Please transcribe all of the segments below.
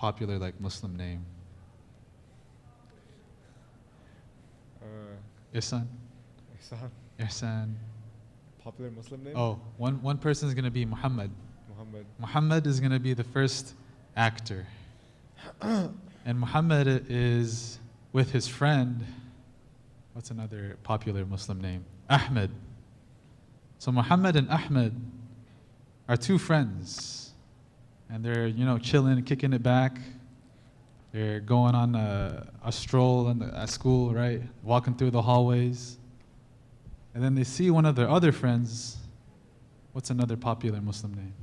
popular like Muslim name? Ihsan? Ihsan. Ihsan. Popular Muslim name? Oh, one person is going to be Muhammad. Muhammad. Muhammad is going to be the first actor. And Muhammad is with his friend. What's another popular Muslim name? Ahmed. So Muhammad and Ahmed are two friends. And they're, chilling, kicking it back. They're going on a stroll at school, right? Walking through the hallways. And then they see one of their other friends. What's another popular Muslim name?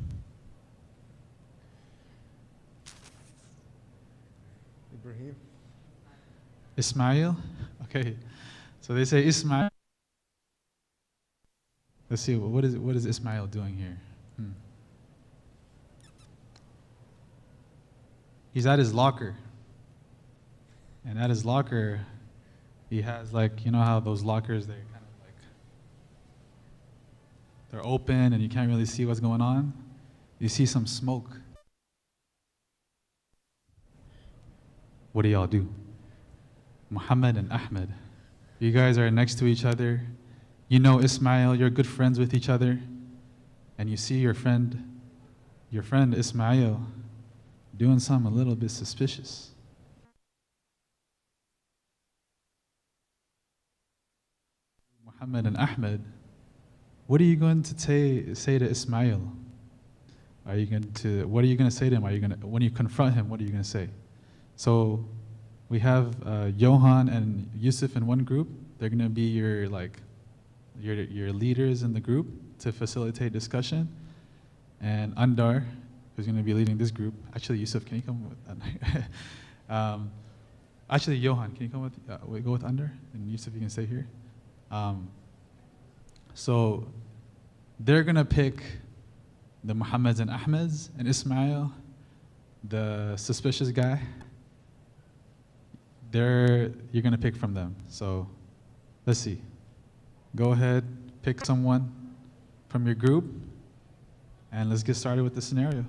Ibrahim. Ismail? Okay. So they say Ismail. Let's see, what is Ismail doing here? He's at his locker. And at his locker, he has how those lockers, they're kind of like, they're open and you can't really see what's going on. You see some smoke. What do y'all do? Muhammad and Ahmed, you guys are next to each other. You know Ismail, you're good friends with each other. And you see your friend Ismail, doing something a little bit suspicious. Muhammad and Ahmed, what are you going to say to Ismail? What are you going to say to him? When you confront him, what are you going to say? So we have Johan and Yusuf in one group. They're going to be your leaders in the group to facilitate discussion. And Andar, who's going to be leading this group. Actually, Yusuf, can you come with Andar? Actually, Johan, can you come with, go with Andar? And Yusuf, you can stay here. So they're going to pick the Muhammads and Ahmeds and Ismail, the suspicious guy. You're going to pick from them. So let's see. Go ahead, pick someone from your group, and let's get started with the scenario.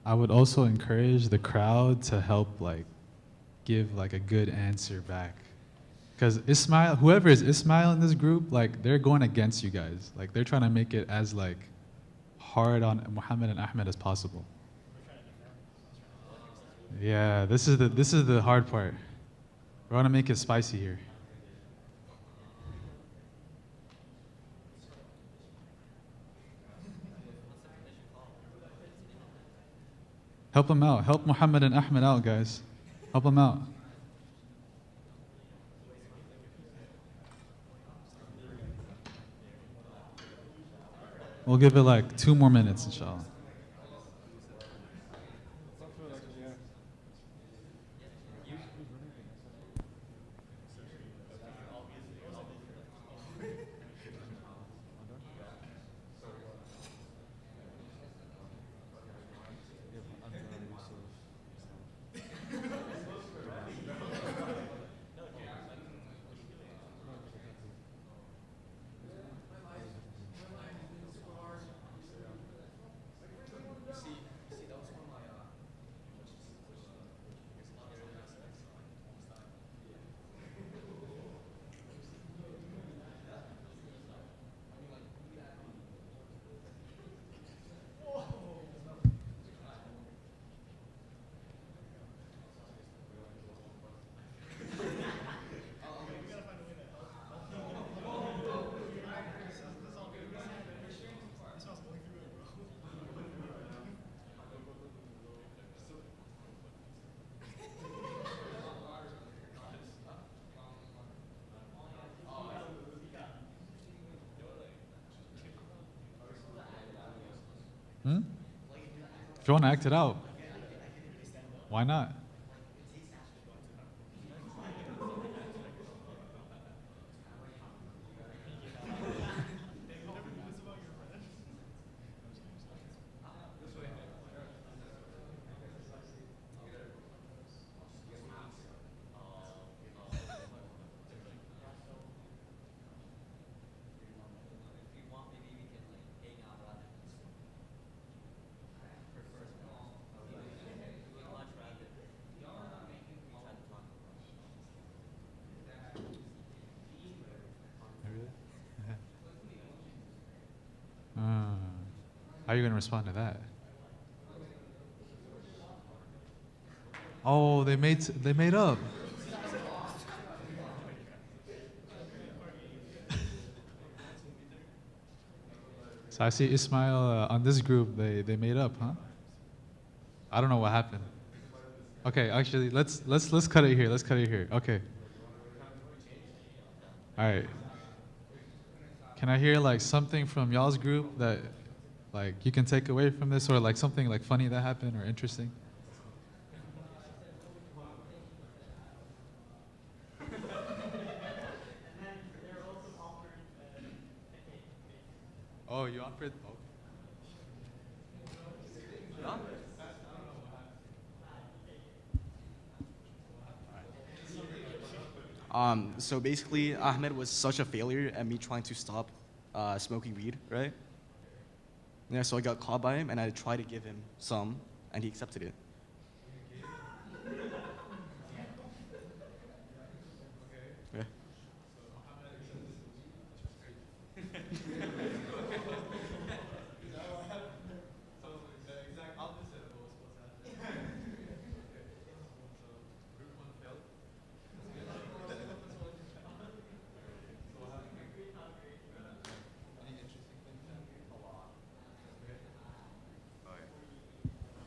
I would also encourage the crowd to help like give like a good answer back. Because Ismail, whoever is Ismail in this group, like they're going against you guys. Like they're trying to make it as like hard on Muhammad and Ahmed as possible. Yeah, this is the hard part. We want to make it spicy here. Help them out. Help Muhammad and Ahmed out, guys. Help them out. We'll give it like 2 more minutes, inshallah. Hmm? If you want to act it out, why not? Uh, how are you going to respond to that? Oh, they made up. So I see Ismail on this group. They made up, huh? I don't know what happened. Okay, actually, let's cut it here. Let's cut it here. Okay. All right. Can I hear like something from y'all's group that like you can take away from this, or like something like funny that happened or interesting? Oh, you offered? Oh. So basically, Ahmed was such a failure at me trying to stop smoking weed, right? Yeah, so I got caught by him, and I tried to give him some, and he accepted it. Yeah.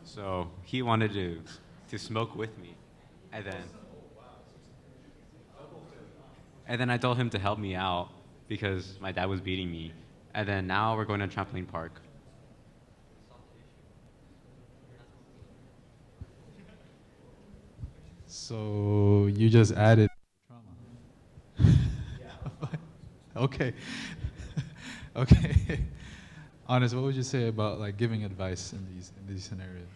So he wanted to smoke with me, and then I told him to help me out because my dad was beating me, and then now we're going to trampoline park. So you just added trauma. Okay. Okay. Honest, what would you say about like giving advice in these scenarios?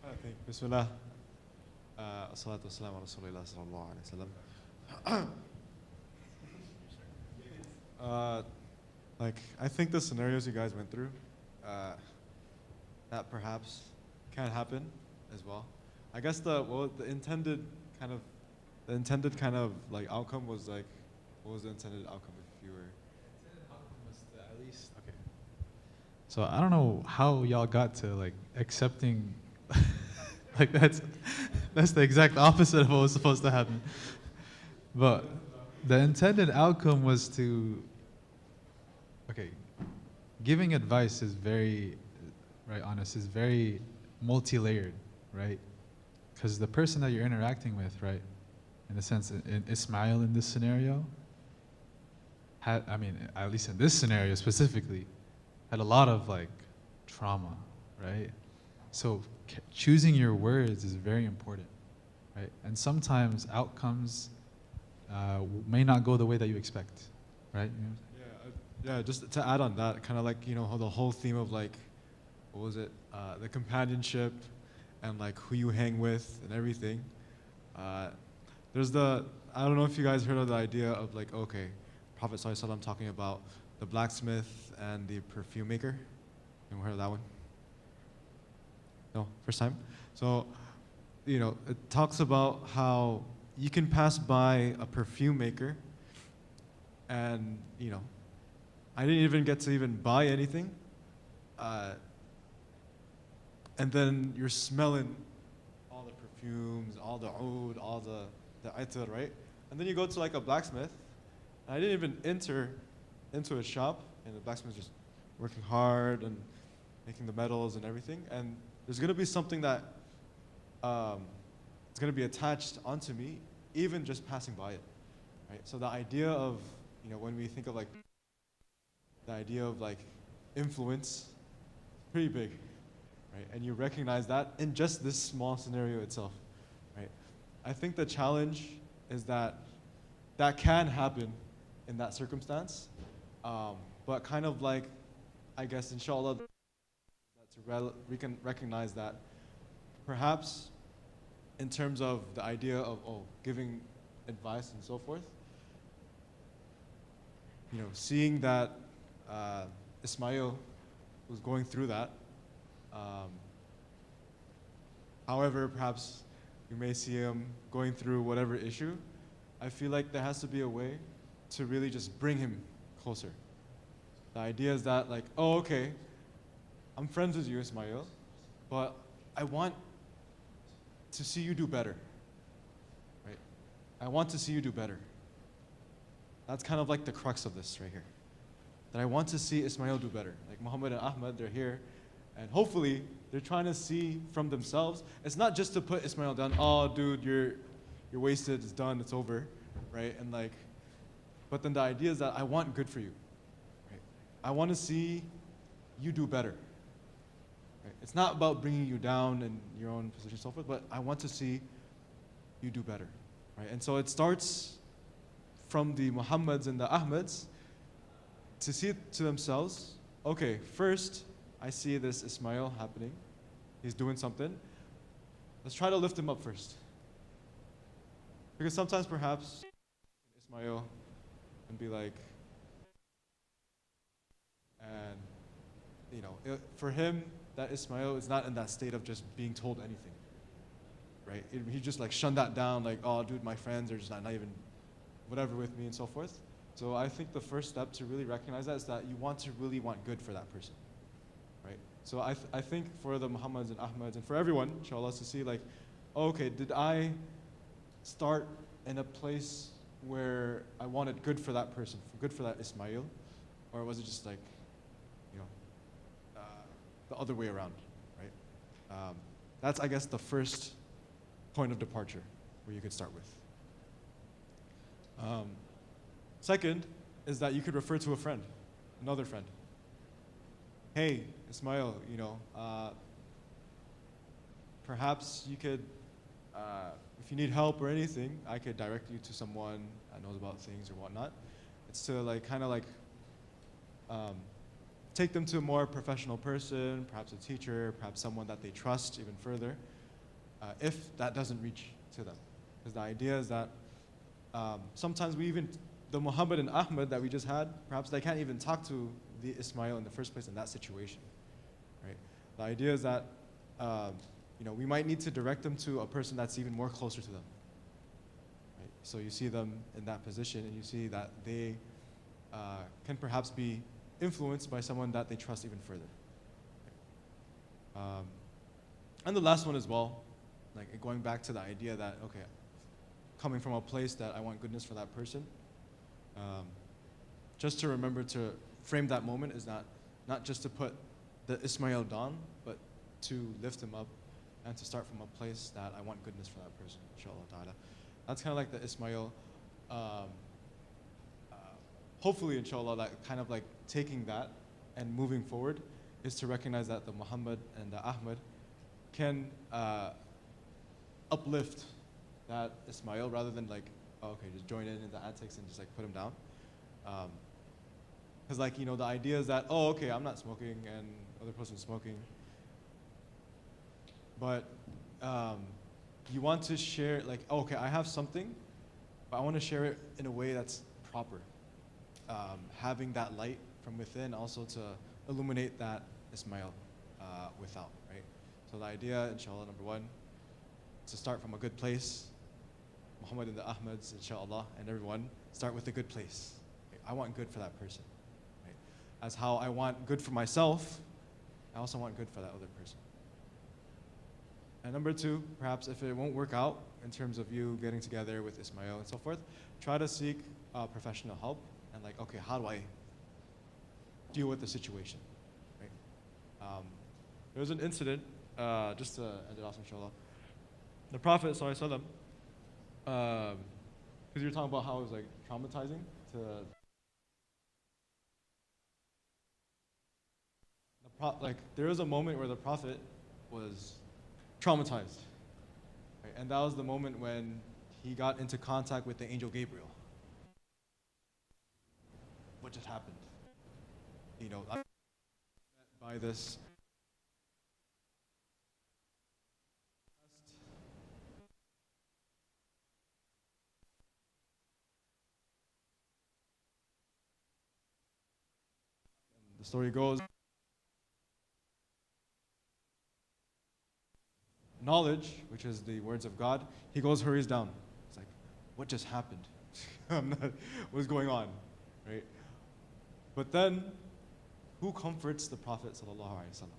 I think Bismillah. As-salatu wassalamu ala Rasulillah sallallahu alayhi wasallam. Like, I think the scenarios you guys went through, that perhaps can happen as well. I guess the intended kind of like outcome was like, what was the intended outcome if you were? At least okay. So I don't know how y'all got to like accepting, like that's the exact opposite of what was supposed to happen. But the intended outcome was to, okay, giving advice is very, right, honest, is very multi-layered, right? Because the person that you're interacting with, right, in a sense, in Ismail in this scenario, I mean, at least in this scenario specifically, had a lot of like trauma, right? So choosing your words is very important, right? And sometimes outcomes may not go the way that you expect, right? You know? Yeah, just to add on that, kind of like, you know, the whole theme of like, what was it? The companionship and like who you hang with and everything. I don't know if you guys heard of the idea of like, okay, Prophet ﷺ talking about the blacksmith and the perfume maker. Anyone heard of that one? No, first time? So, you know, it talks about how you can pass by a perfume maker and, you know, I didn't even get to even buy anything. And then you're smelling all the perfumes, all the oud, all the itar, right? And then you go to like a blacksmith. And I didn't even enter into a shop, and the blacksmith's just working hard and making the metals and everything. And there's gonna be something that it's gonna be attached onto me, even just passing by it, right? So the idea of, you know, when we think of like the idea of like influence, pretty big, right? And you recognize that in just this small scenario itself, right? I think the challenge is that that can happen in that circumstance, but kind of like, I guess, inshallah, we can recognize that perhaps in terms of the idea of, giving advice and so forth, you know, seeing that Ismail was going through that. However, perhaps you may see him going through whatever issue. I feel like there has to be a way to really just bring him closer. The idea is that like, oh, okay, I'm friends with you, Ismail, but I want to see you do better, right? I want to see you do better. That's kind of like the crux of this right here. That I want to see Ismail do better. Like Muhammad and Ahmad, they're here, and hopefully they're trying to see from themselves. It's not just to put Ismail down, oh dude, you're wasted, it's done, it's over, right? And like, but then the idea is that I want good for you, right? I want to see you do better. Right? It's not about bringing you down in your own position and so forth, but I want to see you do better, right? And so it starts from the Muhammads and the Ahmads to see it to themselves. Okay, first I see this Ismail happening. He's doing something. Let's try to lift him up first. Because sometimes perhaps Ismail can be like, and you know, for him, that Ismail is not in that state of just being told anything, right? He just like shunned that down, like, oh dude, my friends are just not even whatever with me and so forth. So I think the first step to really recognize that is that you want to really want good for that person, right? So I think for the Muhammads and Ahmads and for everyone, inshallah, to see like, oh, okay, did I start in a place where I wanted good for that person, good for that Ismail, or was it just like, you know, the other way around, right? That's, I guess, the first point of departure where you could start with. Second is that you could refer to a friend, another friend. Hey, Ismail, you know, perhaps you could, if you need help or anything, I could direct you to someone that knows about things or whatnot. It's to like kind of like take them to a more professional person, perhaps a teacher, perhaps someone that they trust even further, if that doesn't reach to them. Because the idea is that sometimes the Muhammad and Ahmad that we just had, perhaps they can't even talk to the Ismail in the first place in that situation, right? The idea is that we might need to direct them to a person that's even more closer to them. Right? So you see them in that position, and you see that they can perhaps be influenced by someone that they trust even further. Right? And the last one as well, like going back to the idea that, okay, coming from a place that I want goodness for that person, just to remember to frame that moment is not just to put the Ismail down, but to lift him up and to start from a place that I want goodness for that person, inshallah ta'ala. That's kind of like the Ismail, hopefully inshallah, that kind of like taking that and moving forward is to recognize that the Muhammad and the Ahmad can uplift that Ismail rather than like, oh, okay, just join in the antics and just like put him down. Because like, the idea is that, oh, okay, I'm not smoking and other person's smoking. But you want to share, like, oh, okay, I have something, but I want to share it in a way that's proper. Having that light from within also to illuminate that Ismail without, right? So the idea, inshallah, number one, to start from a good place. Muhammad and the Ahmads, inshallah, and everyone, start with a good place. Okay? I want good for that person. Right? As how I want good for myself, I also want good for that other person. And number two, perhaps if it won't work out in terms of you getting together with Ismail and so forth, try to seek professional help and like, okay, how do I deal with the situation? Right? There was an incident, just to end it off, inshallah. The Prophet, sallallahu alaihi wasallam, because you're talking about how it was like traumatizing to like there was a moment where the Prophet was traumatized, right? And that was the moment when he got into contact with the angel Gabriel. What just happened? By this the story goes, knowledge, which is the words of God, he hurries down. It's like, what just happened? What's going on, right? But then, who comforts the Prophet sallallahu alaihi wasallam?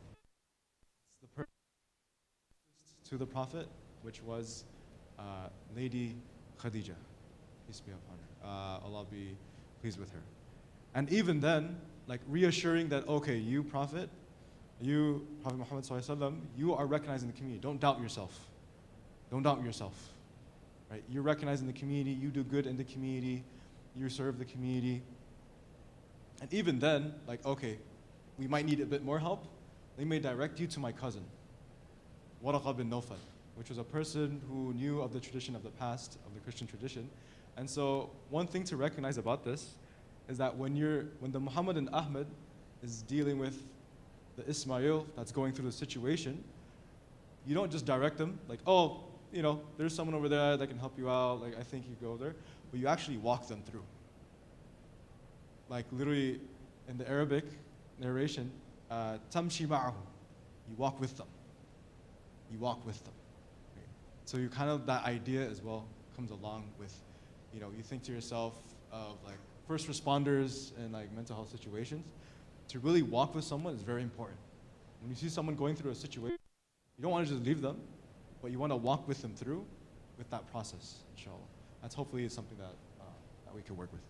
It's the person to the Prophet, which was Lady Khadija, peace be upon her. Allah be pleased with her. And even then, like reassuring that, okay, you Prophet Muhammad sallallahu alaihi wasallam, you are recognized in the community. Don't doubt yourself. Don't doubt yourself. Right? You're recognized in the community. You do good in the community. You serve the community. And even then, like, okay, we might need a bit more help. They may direct you to my cousin, Waraqa bin Nawfal, which was a person who knew of the tradition of the past, of the Christian tradition. And so one thing to recognize about this is that when the Muhammad and Ahmad is dealing with the Ismail that's going through the situation, you don't just direct them like, oh, there's someone over there that can help you out, like I think you go there, but you actually walk them through. Like literally in the Arabic narration, tamshi ma'ahu, you walk with them. You walk with them. Right? So you kind of, that idea as well comes along with, you think to yourself of like first responders in like mental health situations, to really walk with someone is very important. When you see someone going through a situation, you don't want to just leave them, but you want to walk with them through with that process, inshallah. That's hopefully something that we can work with.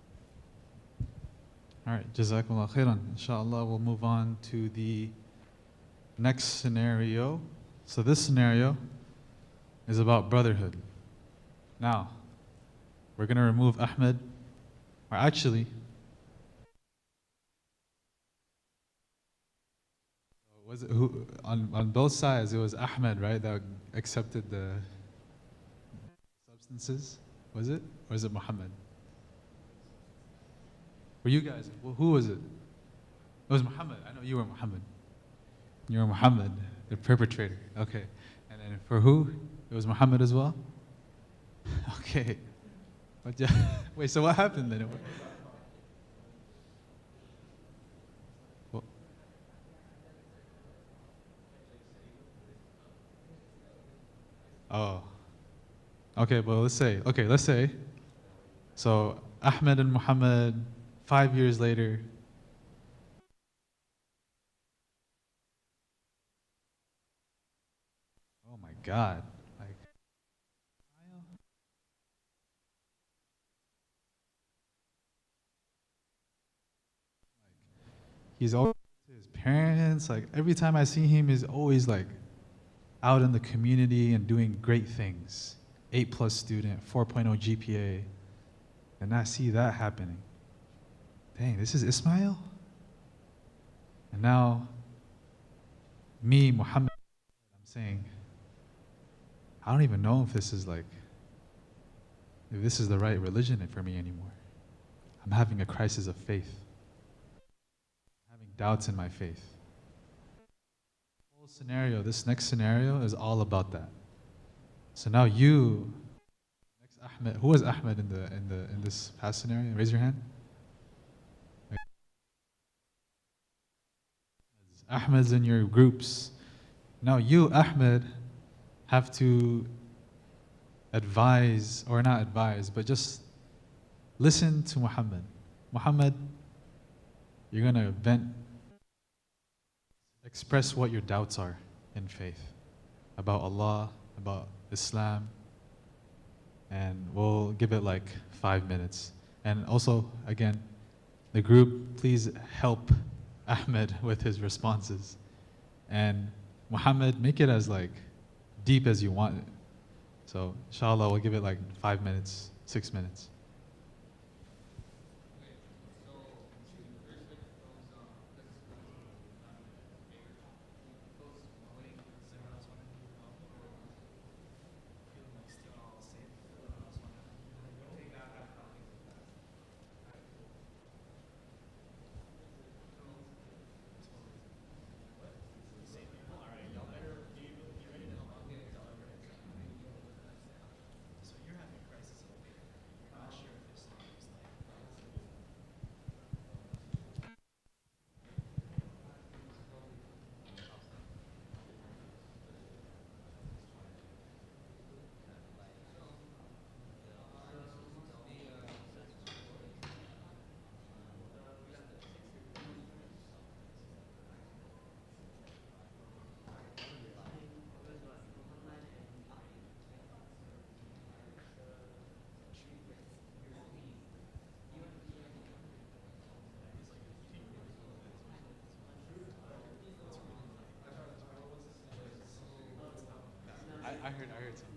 All right, Jazakumullah khairan. Inshallah, we'll move on to the next scenario. So this scenario is about brotherhood. Now, we're going to remove Ahmed, or actually, was it who on both sides? It was Ahmed, right, that accepted the substances. Was it, or is it Muhammad? Were you guys? Who was it? It was Muhammad. I know you were Muhammad. You were Muhammad, the perpetrator. Okay. And then for who? It was Muhammad as well? Okay. Wait, so what happened then? Oh. Okay, well, let's say. So Ahmed and Muhammad, 5 years later. Oh my God. Like, he's always to his parents. Like every time I see him, he's always like out in the community and doing great things. 8+ student, 4.0 GPA. And I see that happening. Dang, this is Ismail? And now, me, Muhammad, I'm saying, I don't even know if this is like, if this is the right religion for me anymore. I'm having a crisis of faith. I'm having doubts in my faith. Whole scenario, this next scenario is all about that. So now you, next Ahmed, who was Ahmed in this past scenario? Raise your hand. Ahmed's in your groups. Now you, Ahmed, have to advise, or not advise, but just listen to Muhammad. Muhammad, you're gonna vent, express what your doubts are in faith about Allah, about Islam, and we'll give it like 5 minutes. And also, again, the group, please help Ahmed with his responses. And Muhammad, make it as like deep as you want it. So inshallah, we'll give it like 5 minutes, 6 minutes. I heard something.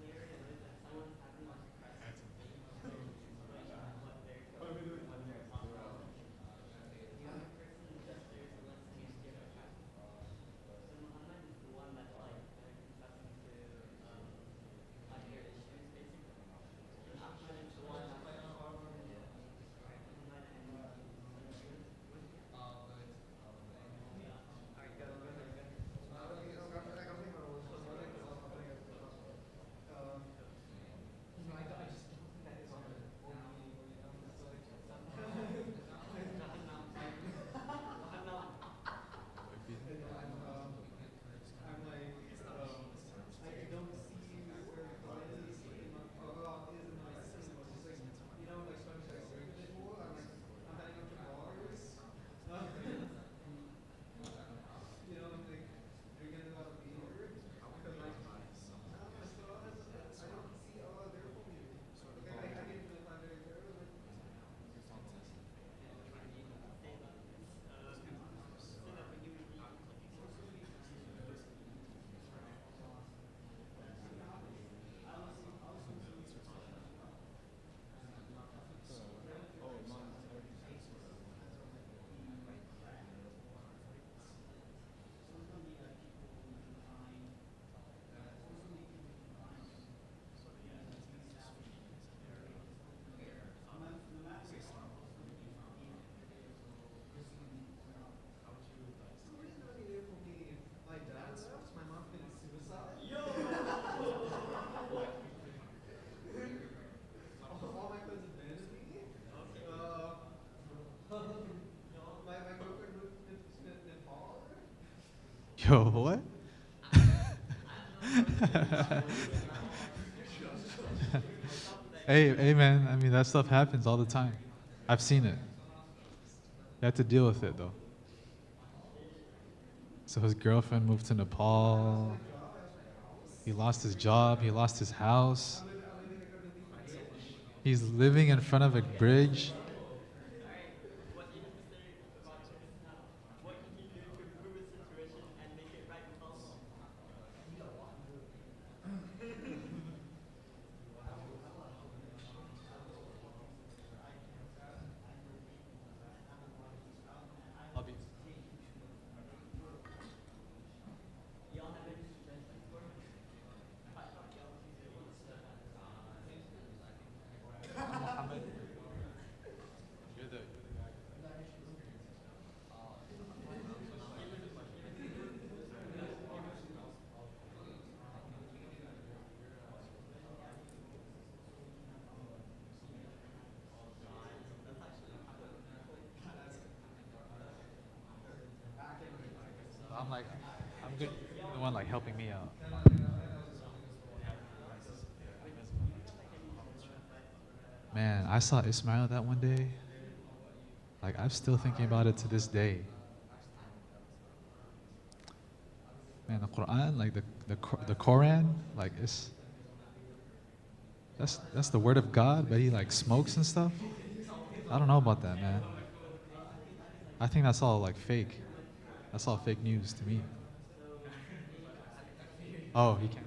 Yo, what? Hey, man. I mean, that stuff happens all the time. I've seen it. You have to deal with it, though. So his girlfriend moved to Nepal. He lost his job. He lost his house. He's living in front of a bridge. I'm like, I'm good. You're the one like helping me out. Man, I saw Ismail that one day. Like, I'm still thinking about it to this day. Man, the Quran, like the Quran, like that's the word of God, but he like smokes and stuff. I don't know about that, man. I think that's all like fake. That's all fake news to me. Oh, he can't.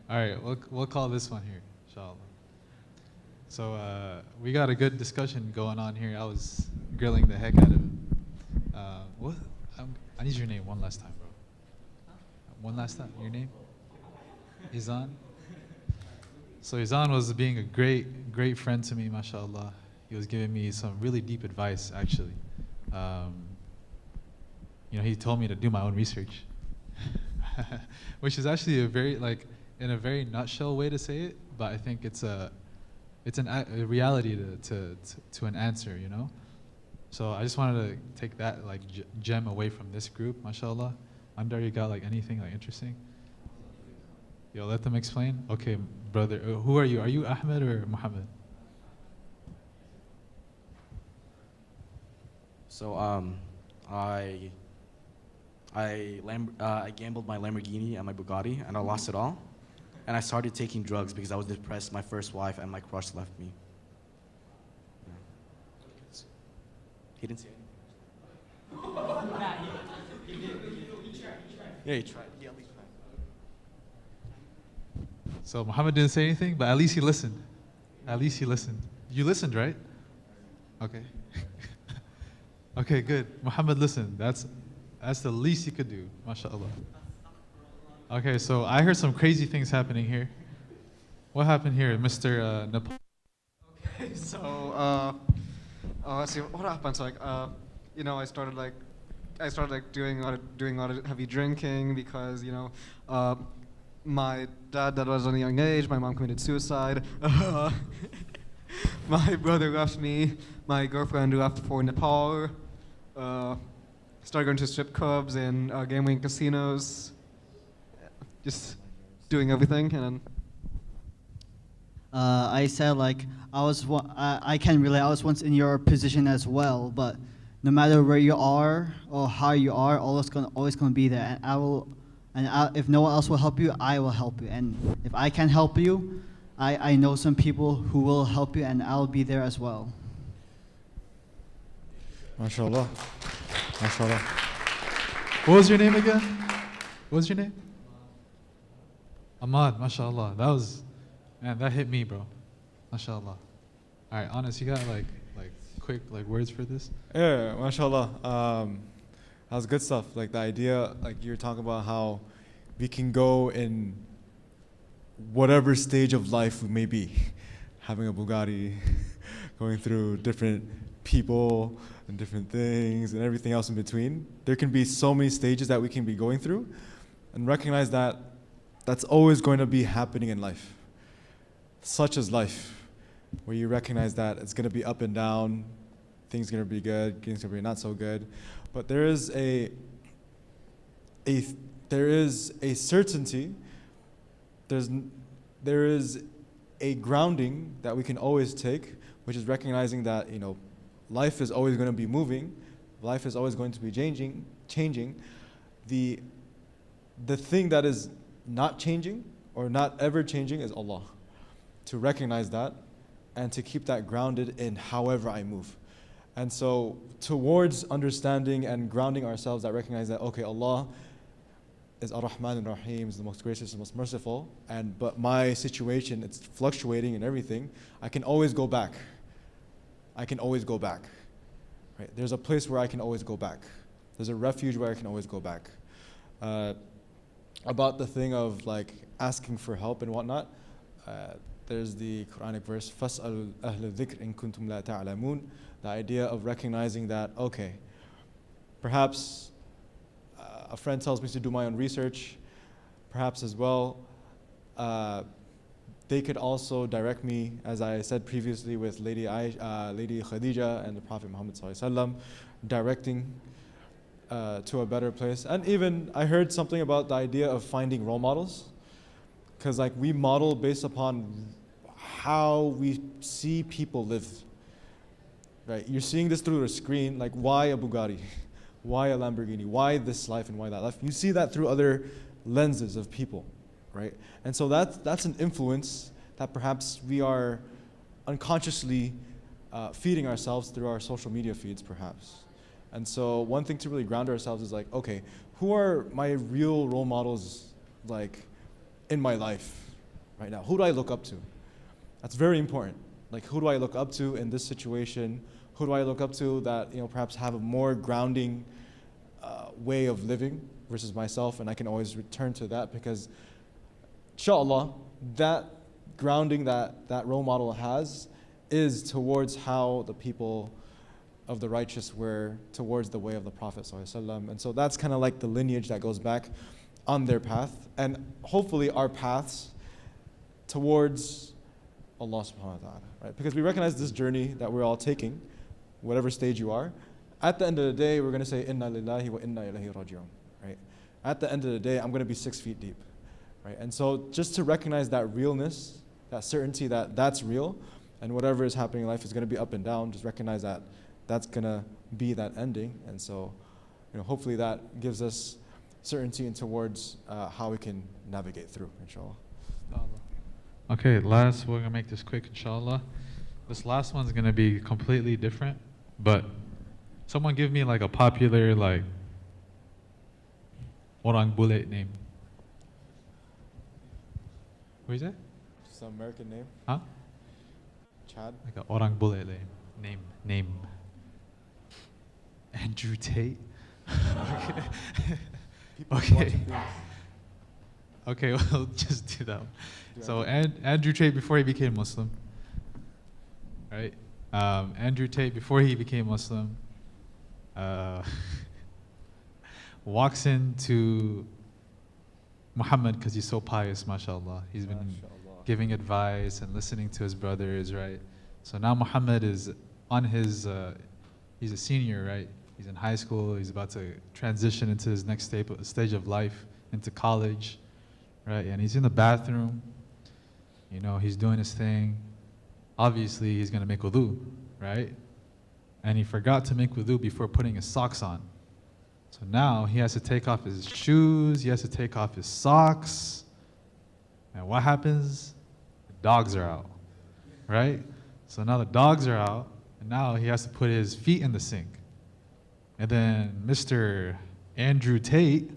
All right, we'll call this one here, inshallah. So we got a good discussion going on here. I was grilling the heck out of him. What? I need your name one last time, bro. One last time. Your name? Izan. So Izan was being a great friend to me, mashallah. He was giving me some really deep advice, actually. He told me to do my own research, which is actually in a very nutshell way to say it, but I think it's a reality to an answer, you know? So I just wanted to take that gem away from this group, mashallah. Andar, you got anything interesting? Yo, let them explain. Okay, brother, who are you? Are you Ahmed or Muhammad? So I gambled my Lamborghini and my Bugatti, and I lost it all. And I started taking drugs because I was depressed. My first wife and my crush left me. Yeah. He didn't say anything. Yeah, he tried. He at least tried. So Muhammad didn't say anything, but at least he listened. At least he listened. You listened, right? Okay. Okay, good. Muhammad listened. That's the least he could do, mashallah. Okay, so I heard some crazy things happening here. What happened here, Mr. Nepal? Okay, so let's see what happened. So I started doing a lot of heavy drinking because my dad that was at a young age. My mom committed suicide. My brother left me. My girlfriend left for Nepal. Started going to strip clubs and gambling casinos. Just doing everything, and then I said I can relate. I was once in your position as well, but no matter where you are or how you are, always gonna be there. And if no one else will help you, I will help you. And if I can help you, I know some people who will help you, and I'll be there as well. MashaAllah. MashaAllah. What was your name again? What was your name? Ahmad, mashallah. That hit me, bro. Mashallah. All right, honest, you got quick words for this? Yeah, mashallah. That was good stuff. The idea, you're talking about how we can go in whatever stage of life we may be, having a Bugatti, going through different people and different things and everything else in between. There can be so many stages that we can be going through, and recognize that that's always going to be happening in life. Such as life, where you recognize that it's going to be up and down, things are going to be good, things are going to be not so good. But there is a certainty, there is a grounding that we can always take, which is recognizing that life is always going to be moving, life is always going to be changing. The thing that is not changing or not ever changing is Allah. To recognize that and to keep that grounded in however I move. And so towards understanding and grounding ourselves, that recognize that, okay, Allah is Ar-Rahman and Rahim, is the most gracious and most merciful, but my situation, it's fluctuating and everything, I can always go back. I can always go back. Right? There's a place where I can always go back. There's a refuge where I can always go back. About the thing of asking for help and whatnot, there's the Quranic verse, فَاسْأَلُوا أَهْلَ الذِّكْرِ إِن كُنْتُمْ لَا تَعْلَمُونَ. The idea of recognizing that, okay, perhaps a friend tells me to do my own research, perhaps as well, they could also direct me, as I said previously with Lady Khadija and the Prophet Muhammad ﷺ, directing to a better place. And even I heard something about the idea of finding role models, because we model based upon how we see people live. Right? You're seeing this through a screen, why a Bugatti? Why a Lamborghini? Why this life and why that life? You see that through other lenses of people, right? And so that's an influence that perhaps we are unconsciously feeding ourselves through our social media feeds, perhaps. And so one thing to really ground ourselves is okay, who are my real role models in my life, right now? Who do I look up to? That's very important. Like, who do I look up to in this situation? Who do I look up to that, perhaps have a more grounding way of living versus myself? And I can always return to that because, inshallah, that grounding that role model has is towards how the people of the righteous were towards the way of the Prophet ﷺ. And so that's kind of like the lineage that goes back on their path. And hopefully our paths towards Allah subhanahu wa ta'ala, right? Because we recognize this journey that we're all taking, whatever stage you are. At the end of the day, we're going to say, Inna lillahi wa inna ilayhi raji'un, right? At the end of the day, I'm going to be 6 feet deep, right? And so just to recognize that realness, that certainty that that's real, and whatever is happening in life is going to be up and down, just recognize that that's going to be that ending. And so, hopefully that gives us certainty and towards how we can navigate through, inshallah. Okay, last, we're gonna make this quick, inshallah. This last one's gonna be completely different, but someone give me like a popular orang bule name. What is that? Just an American name? Huh? Chad? Like an orang bule name. Andrew Tate. Okay. Okay, we'll just do that one. So Andrew Tate, before he became Muslim, right? Andrew Tate, before he became Muslim, walks into Muhammad because he's so pious, mashallah. He's been giving advice and listening to his brothers, right? So now Muhammad is on his, he's a senior, right? He's in high school. He's about to transition into his next stage of life, into college, right? And he's in the bathroom. He's doing his thing. Obviously, he's going to make wudu, right? And he forgot to make wudu before putting his socks on. So now he has to take off his shoes. He has to take off his socks. And what happens? The dogs are out, right? So now the dogs are out, and now he has to put his feet in the sink. And then Mr. Andrew Tate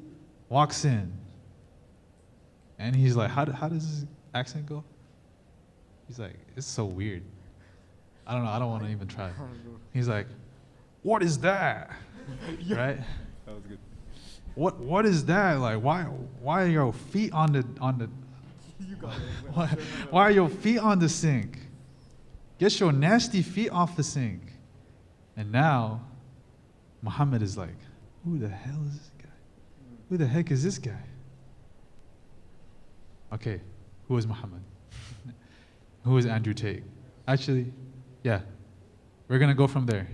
walks in, and he's like, how does his accent go? He's like, it's so weird. I don't know, I don't want to even try. He's like, what is that? Right? That was good. What is that? Like, why are your feet on the You got it. why are your feet on the sink? Get your nasty feet off the sink. And now Muhammad is like, who the hell is this guy? Who the heck is this guy? Okay, who is Muhammad? Who is Andrew Tate? Actually, yeah, we're going to go from there.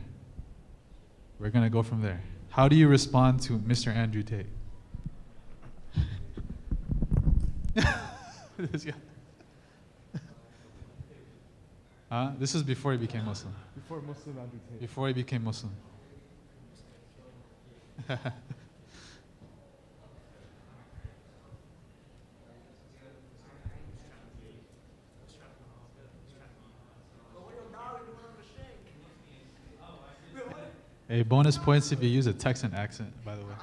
We're going to go from there. How do you respond to Mr. Andrew Tate? This guy. This is before he became Muslim. Before Muslim Andrew Tate. Before he became Muslim. Hey, bonus points if you use a Texan accent, by the way.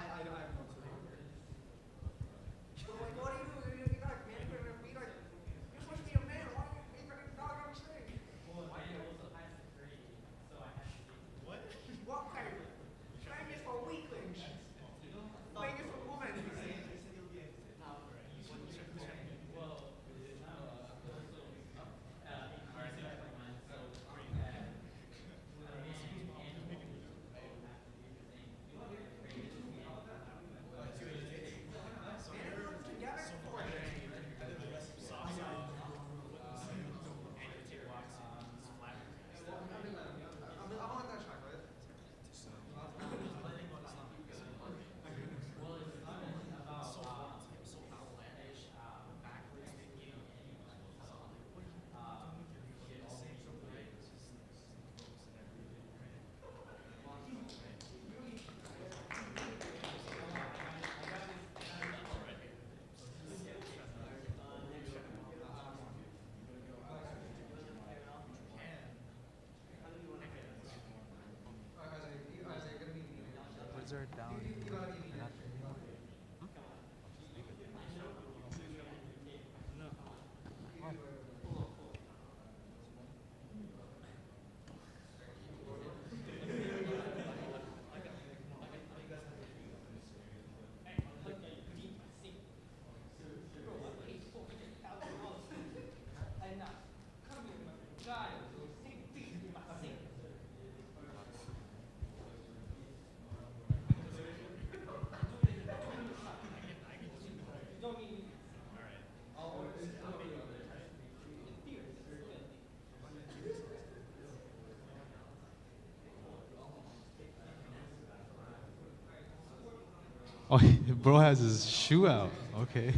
Oh, bro has his shoe out. Okay.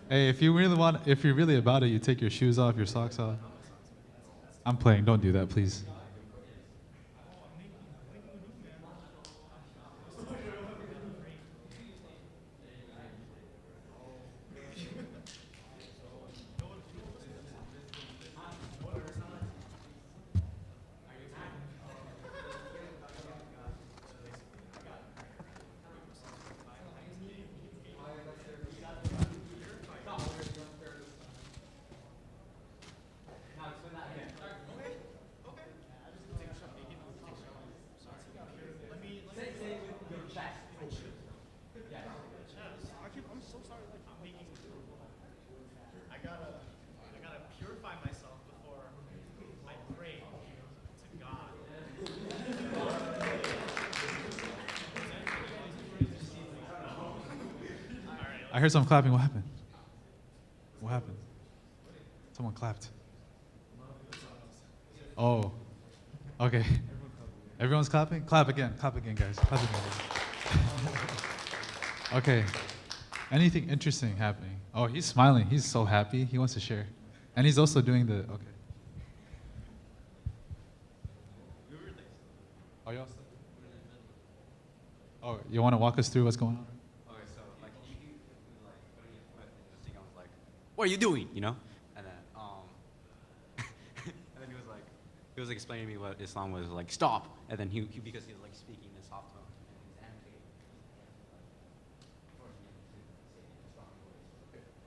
Hey, if you're really about it, you take your shoes off, your socks off. I'm playing. Don't do that, please. I heard someone clapping. What happened? What happened? Someone clapped. Oh, okay. Everyone's clapping? Clap again, guys. Clap again. Okay. Anything interesting happening? Oh, he's smiling. He's so happy. He wants to share. And he's also doing the, okay. Oh, you also? Oh, you want to walk us through what's going on? Okay, so like he like putting his foot in the thing. I was like, "What are you doing?" You know, and then and then he was explaining to me what Islam was like. Stop, and then he because he was like speaking in a soft tone and he's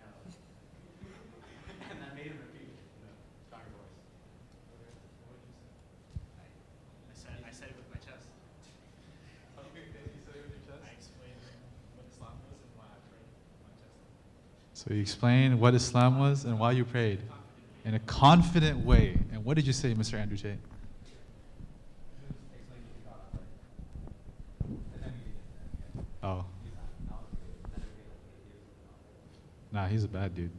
annotating. And that made him repeat in a stronger voice. I said it with my chest. So you explained what Islam was and why you prayed in a confident way. And what did you say, Mr. Andrew Tate? Oh. Nah, he's a bad dude.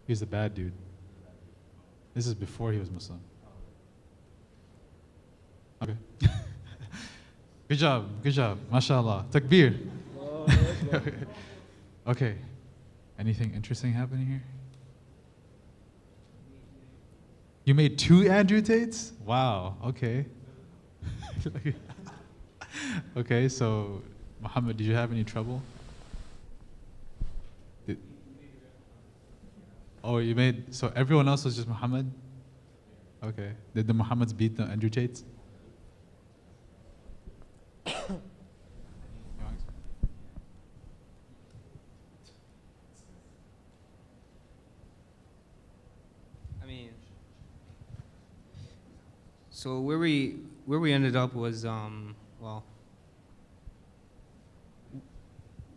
He's a bad dude. This is before he was Muslim. Okay. Good job. MashaAllah. Takbir. Okay. Anything interesting happening here? You made 2 Andrew Tates? Wow, okay. Okay, so Muhammad, did you have any trouble? Oh, you made, so everyone else was just Muhammad? Okay. Did the Muhammads beat the Andrew Tates? So where we ended up was well.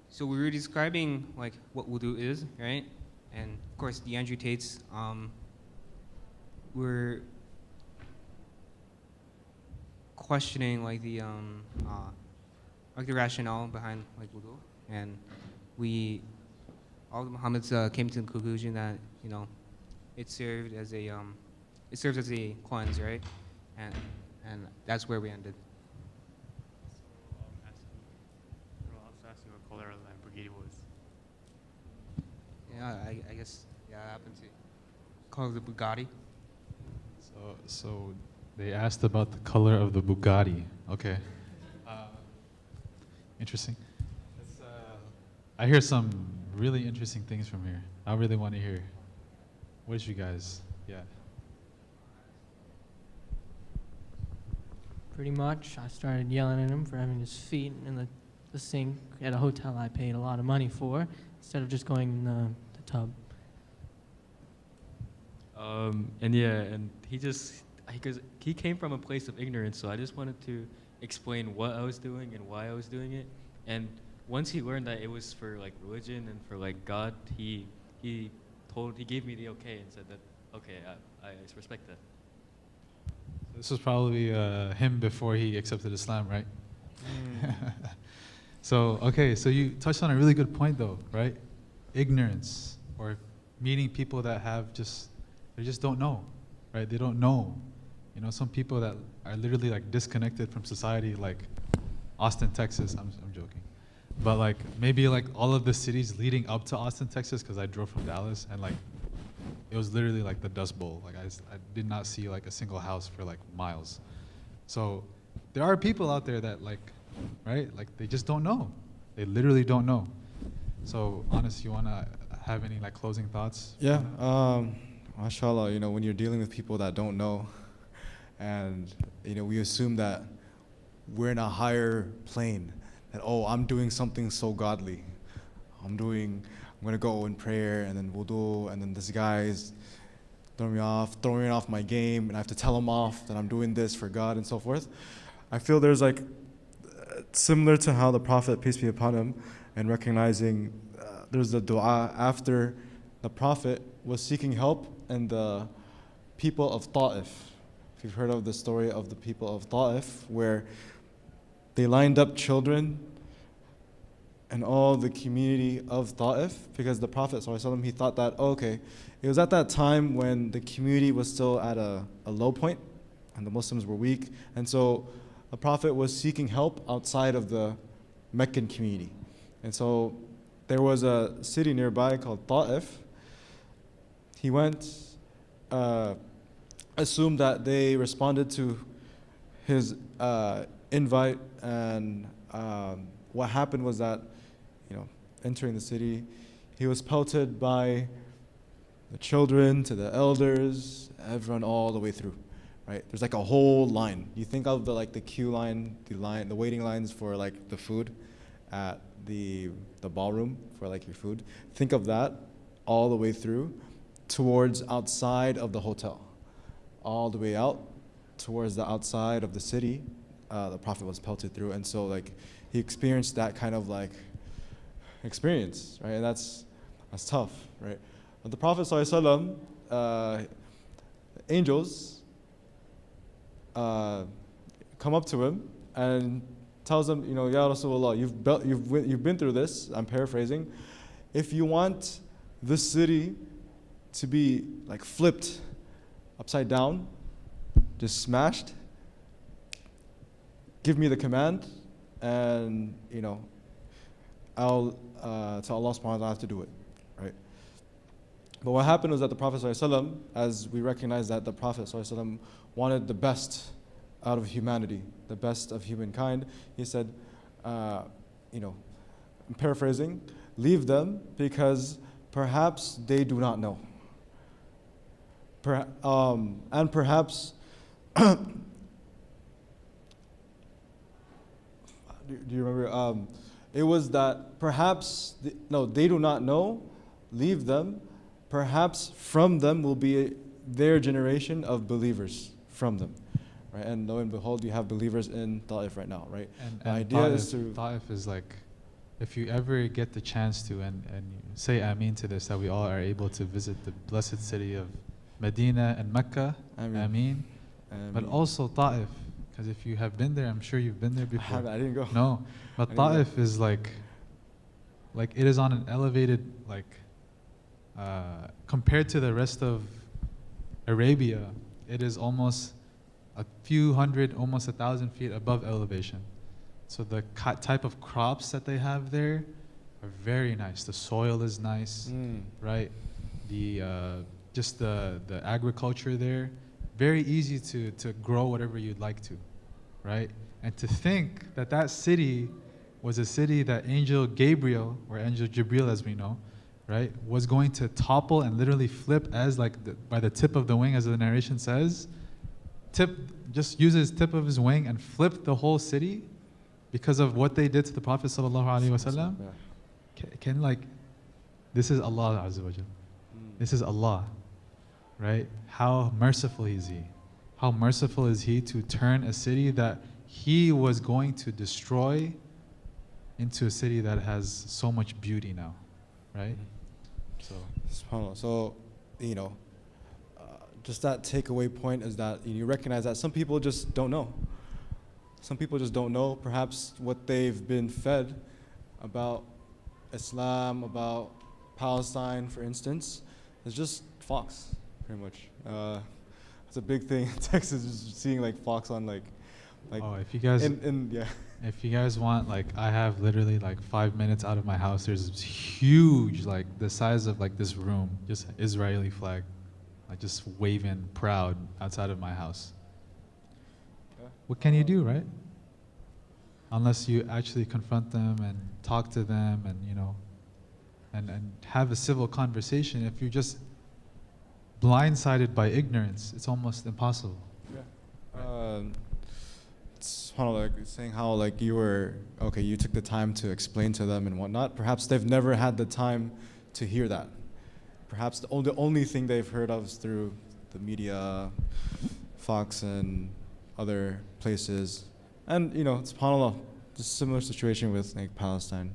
So we were describing like what wudu is, right? And of course the Andrew Tates were questioning like the rationale behind like wudu, and all the Muhammads came to the conclusion that it serves as a cleanse, right? And that's where we ended. I was asking what color the Lamborghini was. Yeah, I guess I happened to call it the Bugatti. So they asked about the color of the Bugatti. Okay. Interesting. I hear some really interesting things from here. I really want to hear. What did you guys? Yeah. Pretty much, I started yelling at him for having his feet in the sink at a hotel I paid a lot of money for, instead of just going in the tub. And he came from a place of ignorance, so I just wanted to explain what I was doing and why I was doing it. And once he learned that it was for like religion and for like God, he gave me the okay and said that okay, I respect that. This was probably him before he accepted Islam, right? So you touched on a really good point though, right? Ignorance, or meeting people that they just don't know, right? They don't know. Some people that are literally like disconnected from society, like Austin, Texas. I'm joking. But like maybe like all of the cities leading up to Austin, Texas, because I drove from Dallas and like it was literally like the Dust Bowl. Like I did not see like a single house for like miles. So there are people out there that like, right? Like they just don't know. They literally don't know. So honest, you wanna have any like closing thoughts? Yeah, mashallah, you know, when you're dealing with people that don't know, and you know, we assume that we're in a higher plane, that oh, I'm doing something so godly. I'm gonna go in prayer and then wudu, and then this guy's throwing me off my game, and I have to tell him off that I'm doing this for God and so forth. I feel there's like, similar to how the Prophet, peace be upon him, and recognizing there's the dua after the Prophet was seeking help and the people of Ta'if. If you've heard of the story of the people of Ta'if, where they lined up children and all the community of Ta'if, because the Prophet ﷺ, he thought that, oh, okay, it was at that time when the community was still at a low point and the Muslims were weak, and so the Prophet was seeking help outside of the Meccan community. And so there was a city nearby called Ta'if. He went, assumed that they responded to his invite, and what happened was that, you know, entering the city, he was pelted by the children to the elders, everyone all the way through, right? There's like a whole line. You think of the queue line, the waiting lines for like the food at the ballroom for like your food. Think of that all the way through towards outside of the hotel, all the way out towards the outside of the city. The Prophet was pelted through, and so like he experienced that kind of like experience, right? And that's tough, right? But the Prophet ﷺ, angels come up to him and tells him, you know, Ya Rasulullah, you've been through this. I'm paraphrasing. If you want this city to be like flipped upside down, just smashed, give me the command, and you know, I'll to Allah subhanahu wa ta'ala to do it, right? But what happened was that the Prophet ﷺ, as we recognize that the Prophet ﷺ wanted the best out of humanity, the best of humankind, he said, you know, I'm paraphrasing, leave them because perhaps they do not know. And perhaps, do you remember? It was that perhaps, they do not know, leave them, perhaps from them will be their generation of believers from them. Right? And lo and behold, you have believers in Ta'if right now, right? And the idea is to... Ta'if is like, if you ever get the chance to, and you say Ameen to this, that we all are able to visit the blessed city of Medina and Mecca, Ameen. But also Ta'if, because if you have been there, I'm sure you've been there before. I didn't go. No, but Ta'if is like it is on an elevated, like, compared to the rest of Arabia, it is almost a few hundred, almost 1,000 feet above elevation. So the type of crops that they have there are very nice. The soil is nice, right? Just the agriculture there, very easy to grow whatever you'd like to, right? And to think that that city was a city that Angel Gabriel, or Angel Jibril as we know, right, was going to topple and literally flip as like by the tip of the wing, as the narration says, just use his tip of his wing and flip the whole city because of what they did to the Prophet sallallahu alaihi wasallam. Can like, this is Allah Azza wa Jal. This is Allah, right? How merciful is He? How merciful is He to turn a city that He was going to destroy into a city that has so much beauty now, right? So, SubhanAllah. So, you know, just that takeaway point is that you recognize that some people just don't know. Some people just don't know perhaps what they've been fed about Islam, about Palestine, for instance. It's just Fox, pretty much. It's a big thing in Texas, just seeing like Fox on like Like, Oh, if you guys, yeah. if you guys want, like, I have literally like 5 minutes out of my house. There's this huge, like the size of like this room, just Israeli flag, like just waving proud outside of my house. Yeah. What can you do, right? Unless you actually confront them and talk to them and, you know, and have a civil conversation. If you're just blindsided by ignorance, it's almost impossible. Yeah. It's kind of like saying how like you took the time to explain to them and whatnot. Perhaps they've never had the time to hear that. Perhaps the only thing they've heard of is through the media, Fox and other places. And, you know, subhanAllah, just similar situation with like Palestine.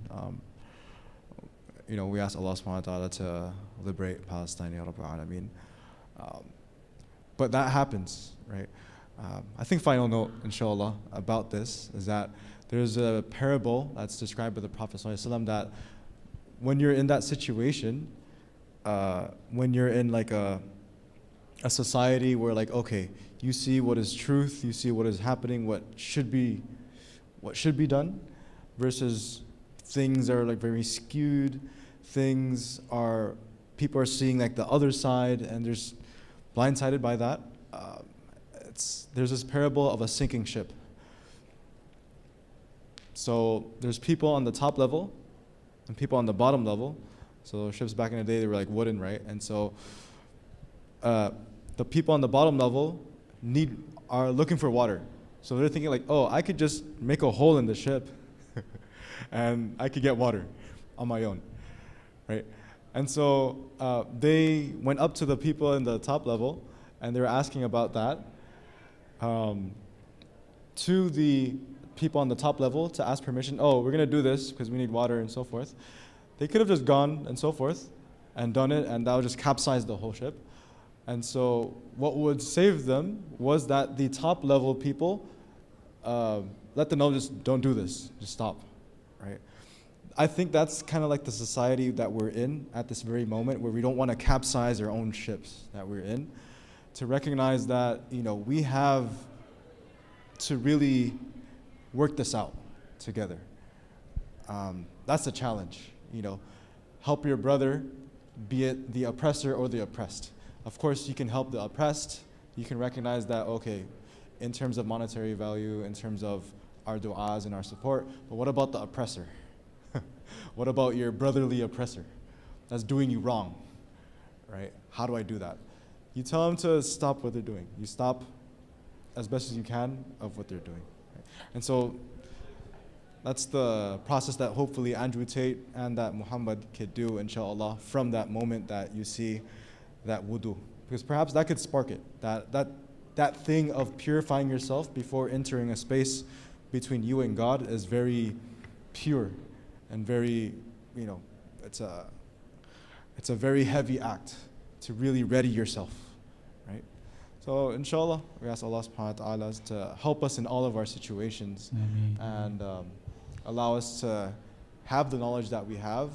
You know, we ask Allah subhanahu wa ta'ala to liberate Palestine, Ya Rabbil Alameen. But that happens, right? I think final note, inshallah, about this is that there's a parable that's described by the Prophet ﷺ that when you're in that situation, when you're in like a society where like, okay, you see what is truth, you see what is happening, what should be done, versus things are like very skewed, people are seeing like the other side and there's blindsided by that. There's this parable of a sinking ship. So there's people on the top level and people on the bottom level. So ships back in the day, they were like wooden, right? And so the people on the bottom level are looking for water. So they're thinking like, oh, I could just make a hole in the ship and I could get water on my own, right? And so they went up to the people in the top level and they were asking about that to the people on the top level to ask permission. Oh, we're going to do this because we need water and so forth. They could have just gone and so forth and done it, and that would just capsize the whole ship. And so what would save them was that the top level people let them know, just don't do this, just stop, right? I think that's kind of like the society that we're in at this very moment, where we don't want to capsize our own ships that we're in, to recognize that, you know, we have to really work this out together. That's the challenge, you know. Help your brother, be it the oppressor or the oppressed. Of course, you can help the oppressed. You can recognize that, okay, in terms of monetary value, in terms of our du'as and our support, but what about the oppressor? What about your brotherly oppressor that's doing you wrong, right? How do I do that? You tell them to stop what they're doing. You stop as best as you can of what they're doing. Right? And so that's the process that hopefully Andrew Tate and that Muhammad could do, inshallah, from that moment that you see that wudu. Because perhaps that could spark it, that thing of purifying yourself before entering a space between you and God is very pure and very, you know, it's a very heavy act to really ready yourself, right? So inshallah, we ask Allah subhanahu wa ta'ala to help us in all of our situations. Ameen. And allow us to have the knowledge that we have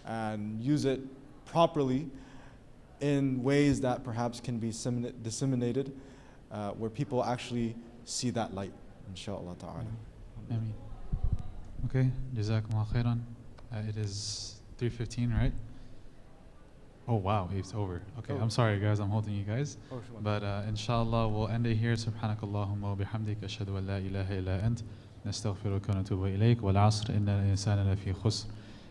and use it properly in ways that perhaps can be disseminated, where people actually see that light, inshallah ta'ala. Ameen. Okay, Jazakumullah khairan. It is 3:15, right? Oh wow, it's over. Okay, I'm sorry guys, I'm holding you guys. But inshallah, we'll end it here. Subhanakallahumma wa bihamdik, ashhadu an la ilaha illa ant, nastaghfiruka wa natubu ilayk, wal asr, innal insana lafi khusr,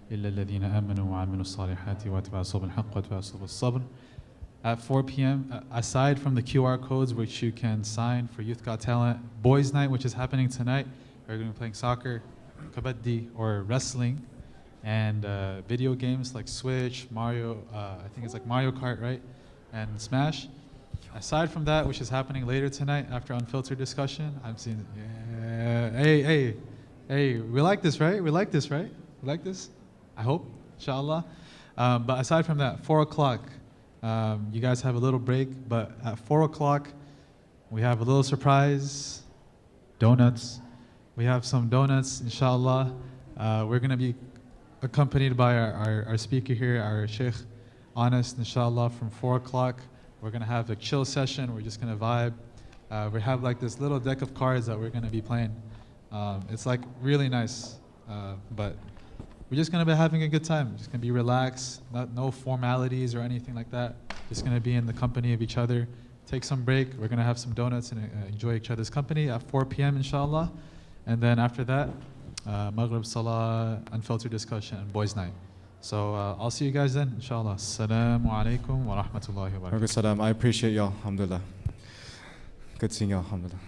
illa alladhina amanu wa amilu salihati wa tawasaw bil haqq wa tawasaw bis sabr. At 4 p.m., aside from the QR codes which you can sign for Youth Got Talent, Boys Night, which is happening tonight, we're going to be playing soccer, kabaddi, or wrestling, and video games like Switch, Mario, I think it's like Mario Kart, right? And Smash. Aside from that, which is happening later tonight after Unfiltered Discussion, I'm seeing, yeah, hey, we like this, right? We like this, right? We like this? I hope, inshallah. But aside from that, 4 o'clock, you guys have a little break, but at 4 o'clock, we have a little surprise, donuts. We have some donuts, inshallah. We're going to be accompanied by our speaker here, our Sheikh Honest, inshallah, from 4 o'clock. We're going to have a chill session. We're just going to vibe. We have like this little deck of cards that we're gonna be playing. It's like really nice, but we're just gonna be having a good time. Just gonna be relaxed, no formalities or anything like that. Just gonna be in the company of each other. Take some break. We're gonna have some donuts and enjoy each other's company at 4 p.m. inshallah. And then after that, Maghrib Salah, unfiltered discussion, and boys' night. So I'll see you guys then, inshallah. Assalamu alaikum wa rahmatullahi wa barakatuh. I appreciate y'all, alhamdulillah. Good seeing y'all, alhamdulillah.